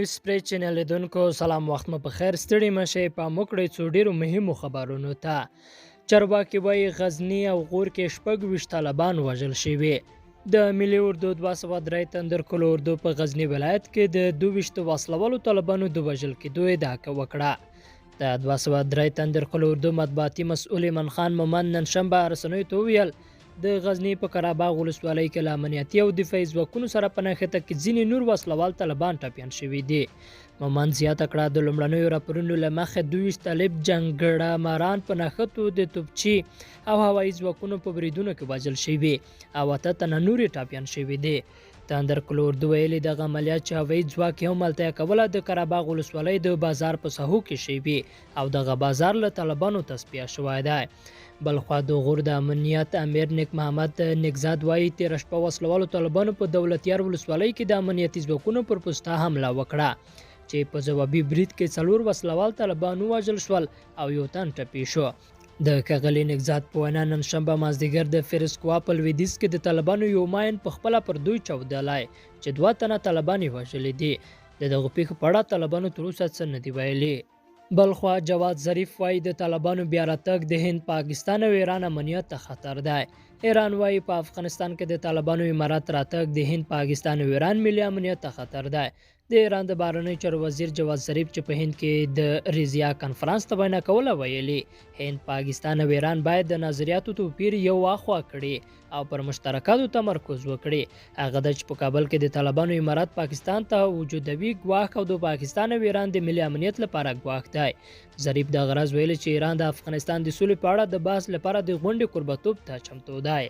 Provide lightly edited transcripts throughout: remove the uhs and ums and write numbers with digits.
نیوز پری چینل لیدونکو سلام وخت مو په خیر ستړي مشه په موکړې څو ډیرو مهمو خبرونو ته چرواکي وای غزنی او غور کې شپږ ویشت طالبان وژل شوي د ملي اردو 203 تندر کول اردو په غزنی ولایت کې د 22 وسلوالو طالبانو د وژل کېدو ادعا وکړه د 203 تندر کول اردو مطبوعاتي مسؤل ایمن خان مومن نن شنبه رسنیو ته ویل د غزنی په قرهباغ ولسوالۍ کې له امنیتي او دفاعي ځواکونو سره په نښته کې ځینې نور وسلوال طالبان ټپیان شوي دي مومن زیاته کړه د لومړنیو راپورونو له مخې 22 طالب جنګړه ماران په نښتو د توپچي او هوایي ځواکونو په بریدونو کې وژل شوي او 8 تنه نورې ټپیان شوي دي تندر کول اردو ویلي دغه عملیات چې هوایي ځواک یې هم ملتیا کوله د قرهباغ ولسوالۍ د بازار په ساحو کې شوي او دغه بازار له طالبانو تصفیه شوی دی بلخوا د غور د امنیت امیر نیک محمد نیکزاد وایي تېره شپه وسلوالو طالبانو په دولتیار ولسوالۍ کې د امنیتي ځواکونو پر پوسته حمله وکړه چې په ځوابي برید کې 4 وسلوال طالبان ووژل شول او یو تن ټپي شو د ښاغلي نیکزاد په وینا نن شنبه مازدیګر د فیروزکوه په لویدیځ کې د طالبانو یو ماین په خپله پر دوی چاودلی چې 2 تنه طالبان یې وژلي دي د دغو پیښو په اړه طالبانو تر اوسه څه نه دي ویلي بلخوا جواد ظریف وایي د طالبانو بیا راتګ د هند پاکستان او ایران امنیت ته خطر دی ایران وایي په افغانستان کې د طالبانو امارات راتګ د هند پاکستان او ایران ملي امنیت ته خطر دی د ایران د بهرنیو چارو وزیر جواد ظریف چې په هند کې د ریزیا کانفرنس ته وینا کوله ویلي هند پاکستان او ایران باید د نظریاتو توپیر یو اخوا کړي او پر مشترکاتو تمرکز وکړي هغه د چې په کابل کې د طالبانو امارات پاکستان ته وجودوي ګواښ او د پاکستان او ایران د ملي امنیت لپاره ګواښ دی ظریف د غرض ویلي چې ایران د افغانستان د سولې په اړه د بحث لپاره د غونډې کوربتوب ته چمتو دی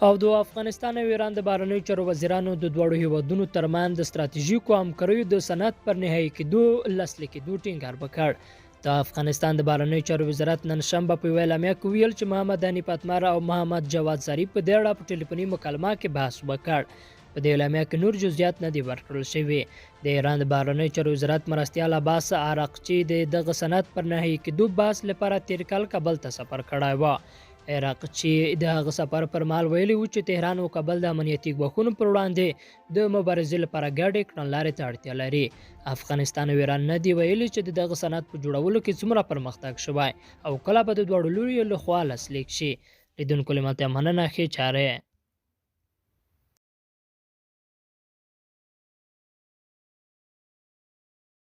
او د افغانستان او ایران د بهرنیو چارو وزیرانو د دواړو هیوادونو ترمنځ د ستراتیژیکو همکاریو د سند پر نهایي کېدو لاسلیک کېدو ټینګار وکړ د افغانستان د بهرنیو چارو وزارت نن شنبه په یوه اعلامیه کې ویل چې محمد حنیف اتمر او محمد جواد ظریف په دې اړه په ټلیفوني مکالمه کې بحث وکړ په دې اعلامیه کې نور جزئیات نه دي ورکړل شوي د ایران د بهرنیو چارو وزارت مرستیال عباس عراقچي د دغه سند پر نهایي کېدو بحث لپاره تیر کال کابل ته سفر کړی و عراقچي د هغه سفر پر مهال ویلي و چې تهران او کابل د امنیتي ګواښونو پر وړاندې د مبارزې لپاره ګډې کړنلارې ته اړتیا لري افغانستان او ایران نه دی ویلي چې د دغه سند په جوړولو کې څومره پرمختګ شوی او کله به د دواړو لورو لخوا لاسلیک شي لیدونکو له ماته مننه ښې چاره